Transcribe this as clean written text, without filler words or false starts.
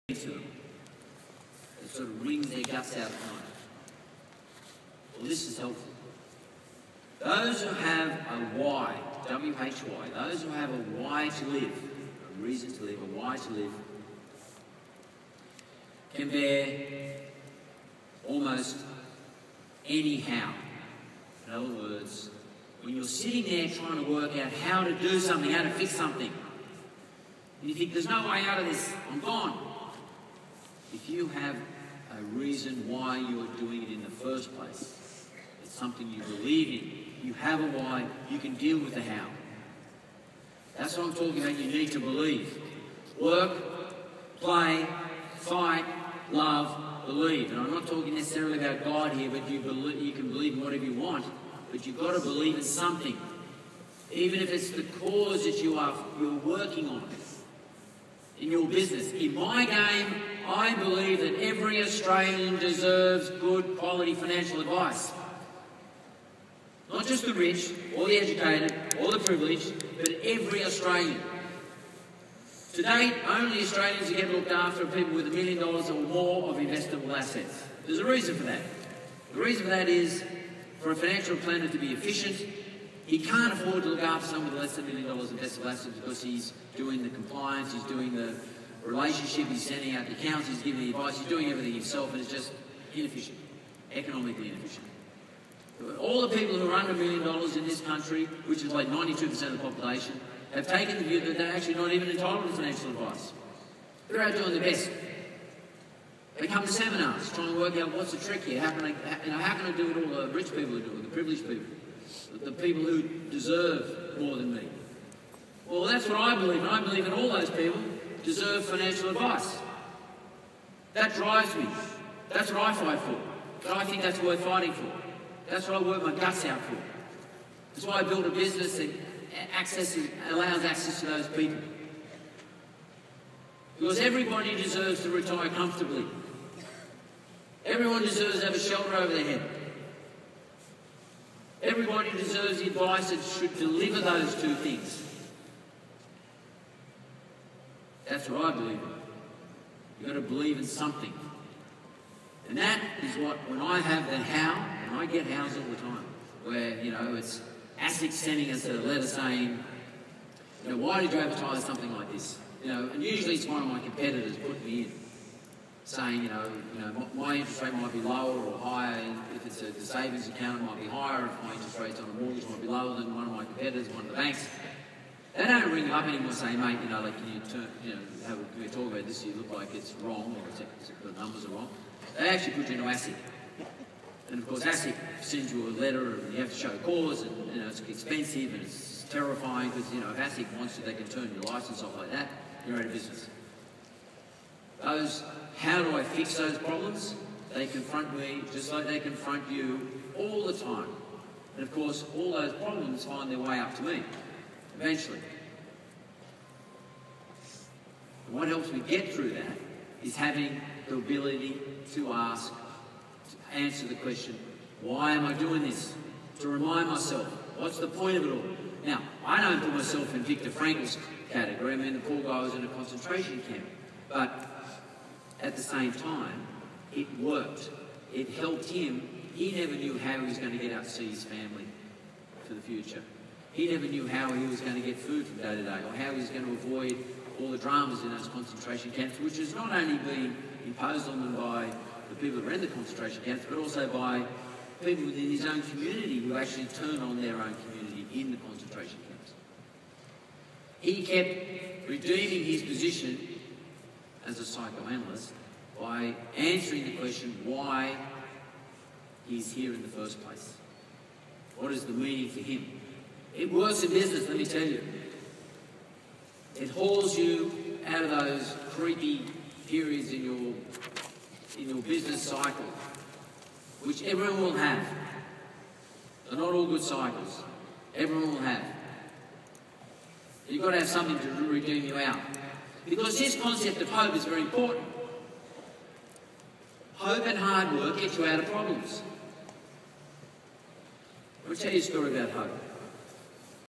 to them. It sort of wrings their guts out at night. Well, this is helpful. Those who have a why, W-H-Y, those who have a why to live, a reason to live, a why to live, can bear almost any how. In other words, when you're sitting there trying to work out how to do something, how to fix something, and you think, there's no way out of this, I'm gone. If you have a reason why you're doing it in the first place, it's something you believe in, you have a why, you can deal with the how. That's what I'm talking about, you need to believe. Work, play, fight, love, believe. And I'm not talking necessarily about God here, but you can believe in whatever you want, but you've got to believe in something. Even if it's the cause that you're working on in your business. In my game, I believe that every Australian deserves good quality financial advice. Not just the rich, or the educated, or the privileged, but every Australian. To date, only Australians who get looked after are people with $1 million or more of investable assets. There's a reason for that. The reason for that is, for a financial planner to be efficient, he can't afford to look after someone with less than $1 million investable assets because he's doing the compliance, he's doing the relationship, he's sending out the accounts, he's giving the advice, he's doing everything himself, and it's just inefficient, economically inefficient. All the people who are under $1 million in this country, which is like 92% of the population, have taken the view that they're actually not even entitled to financial advice. They're out doing their best. They come to seminars, trying to work out what's the trick here, how can I do what all the rich people are doing, the privileged people, the people who deserve more than me. Well, that's what I believe, and I believe that all those people deserve financial advice. That drives me. That's what I fight for. But I think that's worth fighting for. That's what I work my guts out for. That's why I built a business that allows access to those people. Because everybody deserves to retire comfortably. Everyone deserves to have a shelter over their head. Everybody deserves the advice that should deliver those two things. That's what I believe in. You've got to believe in something. And that is what, when I have the how, and I get hows all the time, where, it's ASIC sending us a letter saying, why did you advertise something like this? And usually it's one of my competitors putting me in, saying, my interest rate might be lower or higher. If it's a savings account, it might be higher. If my interest rates on a mortgage might be lower than one of my competitors, one of the banks. They don't ring you up anymore saying, mate, can we talk about this? You look like it's wrong, or the numbers are wrong. They actually put you into ASIC. And of course, ASIC sends you a letter and you have to show cause, and it's expensive and it's terrifying because, if ASIC wants to, they can turn your license off like that. You're out of business. How do I fix those problems? They confront me just like they confront you all the time. And of course, all those problems find their way up to me, eventually. And what helps me get through that is having the ability to answer the question, why am I doing this? To remind myself, what's the point of it all? Now, I don't put myself in Viktor Frankl's category. I mean, the poor guy was in a concentration camp. But at the same time, it worked. It helped him. He never knew how he was going to get out to see his family for the future. He never knew how he was going to get food from day to day, or how he was going to avoid all the dramas in those concentration camps, which is not only being imposed on them by the people that ran the concentration camps, but also by people within his own community who actually turned on their own community in the concentration camps. He kept redeeming his position as a psychoanalyst by answering the question why he's here in the first place. What is the meaning for him? It works in business, let me tell you. It hauls you out of those creepy periods in your business cycle, which everyone will have. They're not all good cycles. Everyone will have. You've got to have something to redeem you out. Because this concept of hope is very important. Hope and hard work get you out of problems. Let me tell you a story about hope.